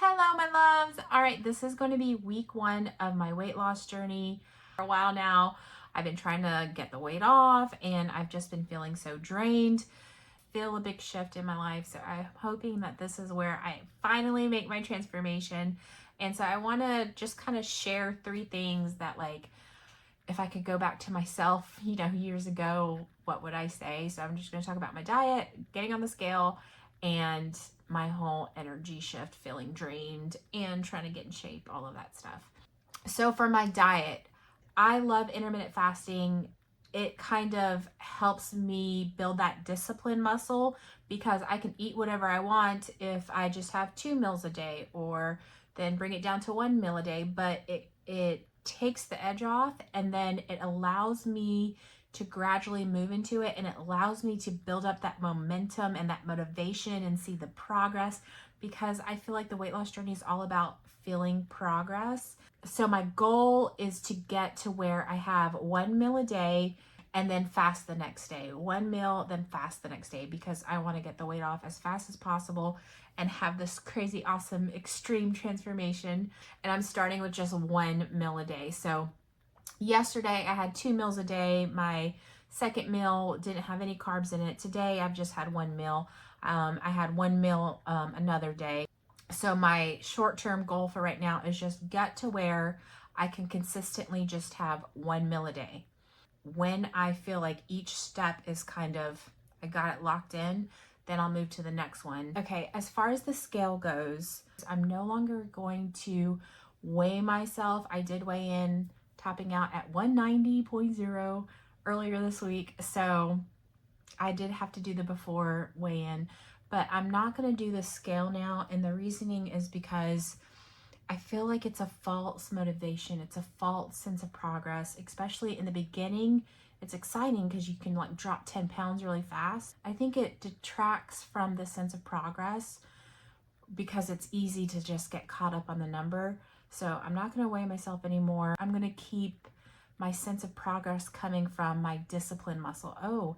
Hello, my loves. All right, this is going to be week 1 of my weight loss journey. For a while now, I've been trying to get the weight off, and I've just been feeling so drained. Feel a big shift in my life, so I'm hoping that this is where I finally make my transformation. And so I want to just kind of share 3 things that, like, if I could go back to myself, years ago, what would I say? So I'm just going to talk about my diet, getting on the scale, and my whole energy shift, feeling drained and trying to get in shape, all of that stuff. So for my diet, I love intermittent fasting. It kind of helps me build that discipline muscle because I can eat whatever I want if I just have 2 meals a day, or then bring it down to 1 meal a day, but it takes the edge off, and then it allows me to gradually move into it, and it allows me to build up that momentum and that motivation and see the progress, because I feel like the weight loss journey is all about feeling progress. So my goal is to get to where I have 1 meal a day and then fast the next day. 1 meal, then fast the next day, because I want to get the weight off as fast as possible and have this crazy, awesome, extreme transformation. And I'm starting with just 1 meal a day. So yesterday I had 2 meals a day. My second meal didn't have any carbs in it. Today I've just had 1 meal. I had 1 meal another day. So my short-term goal for right now is just get to where I can consistently just have 1 meal a day. When I feel like each step is kind of, I got it locked in, then I'll move to the next one. Okay, as far as the scale goes, I'm no longer going to weigh myself. I did weigh in, topping out at 190.0 earlier this week. So I did have to do the before weigh-in, but I'm not going to do the scale now. And the reasoning is because I feel like it's a false motivation. It's a false sense of progress, especially in the beginning. It's exciting because you can like drop 10 pounds really fast. I think it detracts from the sense of progress because it's easy to just get caught up on the number. So I'm not going to weigh myself anymore. I'm going to keep my sense of progress coming from my discipline muscle. Oh,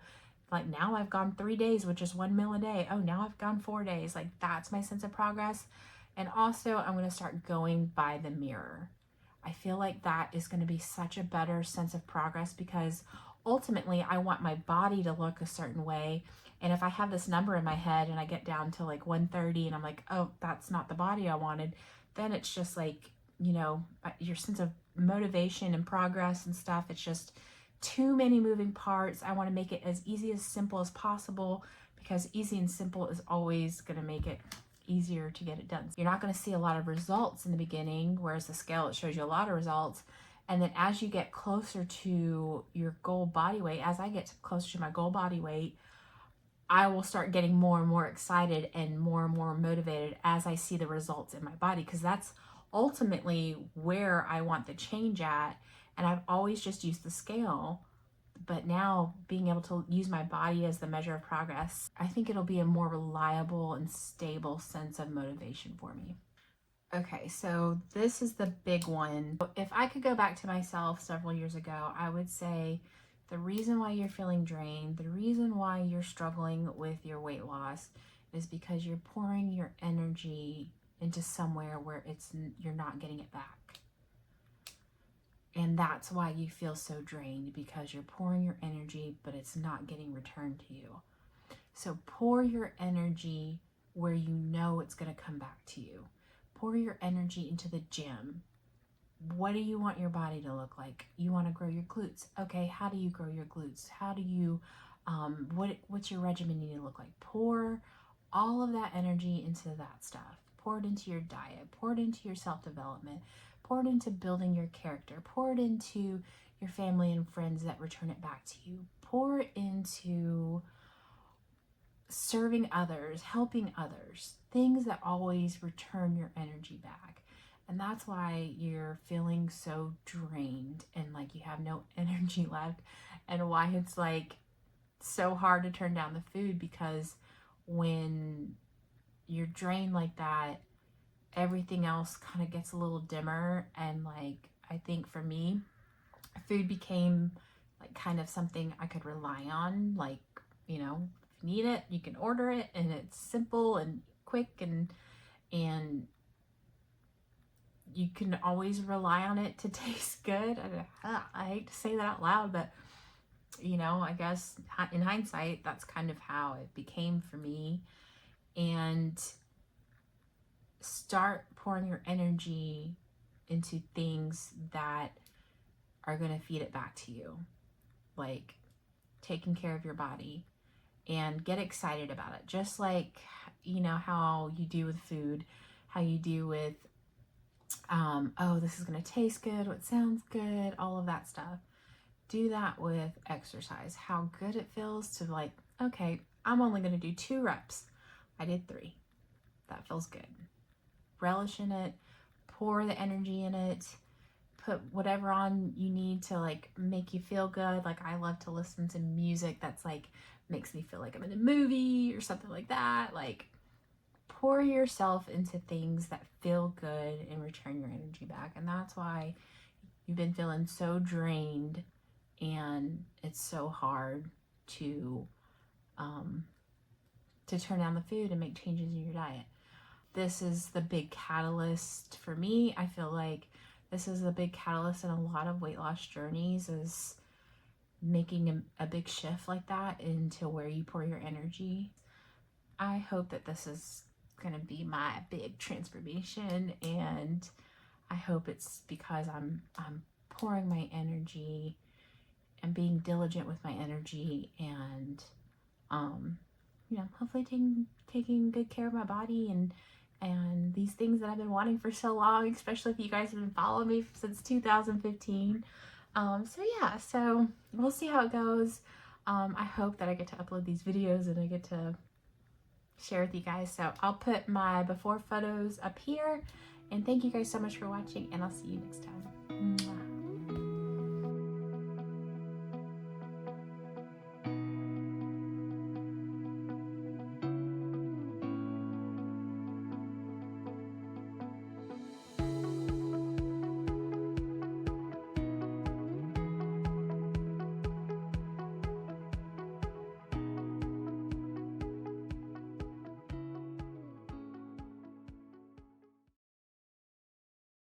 like now I've gone 3 days with just 1 meal a day. Oh, now I've gone 4 days. Like that's my sense of progress. And also I'm going to start going by the mirror. I feel like that is going to be such a better sense of progress, because ultimately I want my body to look a certain way. And if I have this number in my head and I get down to like 130 and I'm like, oh, that's not the body I wanted, then it's just like, your sense of motivation and progress and stuff, it's just too many moving parts. I want to make it as easy as simple as possible, because easy and simple is always going to make it easier to get it done. You're not going to see a lot of results in the beginning, whereas the scale, it shows you a lot of results. And then as you get closer to your goal body weight, as I get closer to my goal body weight, I will start getting more and more excited and more motivated as I see the results in my body, because that's ultimately where I want the change at. And I've always just used the scale, but now being able to use my body as the measure of progress, I think it'll be a more reliable and stable sense of motivation for me. Okay, so this is the big one. If I could go back to myself several years ago, I would say the reason why you're feeling drained, the reason why you're struggling with your weight loss, is because you're pouring your energy into somewhere where you're not getting it back. And that's why you feel so drained, because you're pouring your energy, but it's not getting returned to you. So pour your energy where you know it's going to come back to you. Pour your energy into the gym. What do you want your body to look like? You want to grow your glutes. Okay, how do you grow your glutes? How do you, what's your regimen need to look like? Pour all of that energy into that stuff. Pour it into your diet. Pour it into your self-development. Pour it into building your character. Pour it into your family and friends that return it back to you. Pour it into serving others, helping others, things that always return your energy back. And that's why you're feeling so drained and like you have no energy left, and why it's like so hard to turn down the food, because when you're drained like that, everything else kind of gets a little dimmer. And like, I think for me, food became like kind of something I could rely on. Like, if you need it, you can order it, and it's simple and quick, and you can always rely on it to taste good. I hate to say that out loud, but you know, I guess in hindsight, that's kind of how it became for me. And start pouring your energy into things that are going to feed it back to you, like taking care of your body, and get excited about it. Just like, you know, how you do with food, how you do with, oh, this is going to taste good, what sounds good, all of that stuff. Do that with exercise. How good it feels to like, okay, I'm only going to do 2 reps. I did 3. That feels good. Relish in it, pour the energy in it, put whatever on you need to like make you feel good. Like I love to listen to music that's like makes me feel like I'm in a movie or something like that. Like pour yourself into things that feel good and return your energy back. And that's why you've been feeling so drained, and it's so hard to turn down the food and make changes in your diet. This is the big catalyst for me. I feel like this is a big catalyst in a lot of weight loss journeys, is making a big shift like that into where you pour your energy. I hope that this is going to be my big transformation, and I hope it's because I'm pouring my energy and being diligent with my energy, and you know, hopefully taking good care of my body and these things that I've been wanting for so long, especially if you guys have been following me since 2015. So yeah, so we'll see how it goes. I hope that I get to upload these videos and I get to share with you guys. So I'll put my before photos up here, and thank you guys so much for watching, and I'll see you next time.